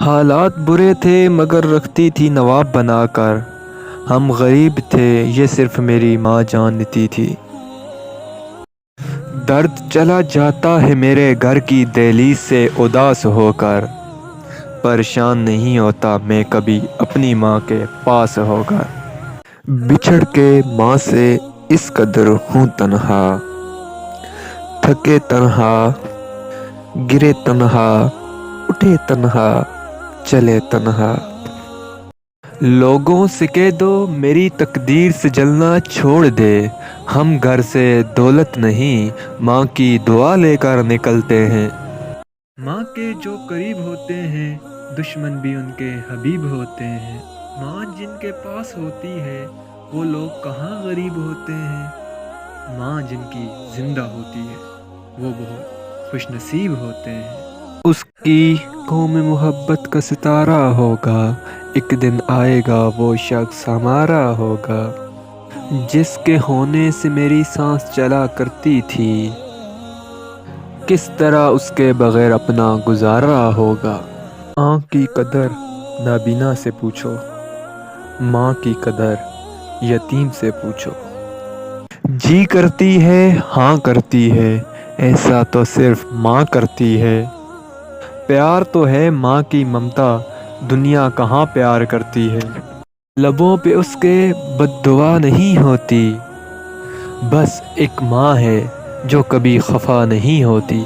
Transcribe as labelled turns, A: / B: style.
A: حالات برے تھے مگر رکھتی تھی نواب بنا کر، ہم غریب تھے یہ صرف میری ماں جانتی تھی۔ درد چلا جاتا ہے میرے گھر کی دہلیز سے اداس ہو کر، پریشان نہیں ہوتا میں کبھی اپنی ماں کے پاس ہو کر۔ بچھڑ کے ماں سے اس قدر ہوں تنہا، تھکے تنہا گرے تنہا اٹھے تنہا چلے تنہا۔ لوگوں سے کہہ دو میری تقدیر سے جلنا چھوڑ دے، ہم گھر سے دولت نہیں ماں کی دعا لے کر نکلتے ہیں۔ ماں کے جو قریب ہوتے ہیں دشمن بھی ان کے حبیب ہوتے ہیں۔ ماں جن کے پاس ہوتی ہے وہ لوگ کہاں غریب ہوتے ہیں۔ ماں جن کی زندہ ہوتی ہے وہ بہت خوش نصیب ہوتے ہیں۔ اس کی قوم محبت کا ستارہ ہوگا، ایک دن آئے گا وہ شخص ہمارا ہوگا، جس کے ہونے سے میری سانس چلا کرتی تھی، کس طرح اس کے بغیر اپنا گزارا ہوگا۔ ماں کی قدر نابینا سے پوچھو، ماں کی قدر یتیم سے پوچھو۔ جی کرتی ہے ہاں کرتی ہے، ایسا تو صرف ماں کرتی ہے۔ پیار تو ہے ماں کی ممتا، دنیا کہاں پیار کرتی ہے۔ لبوں پہ اس کے بد دعا نہیں ہوتی، بس ایک ماں ہے جو کبھی خفا نہیں ہوتی۔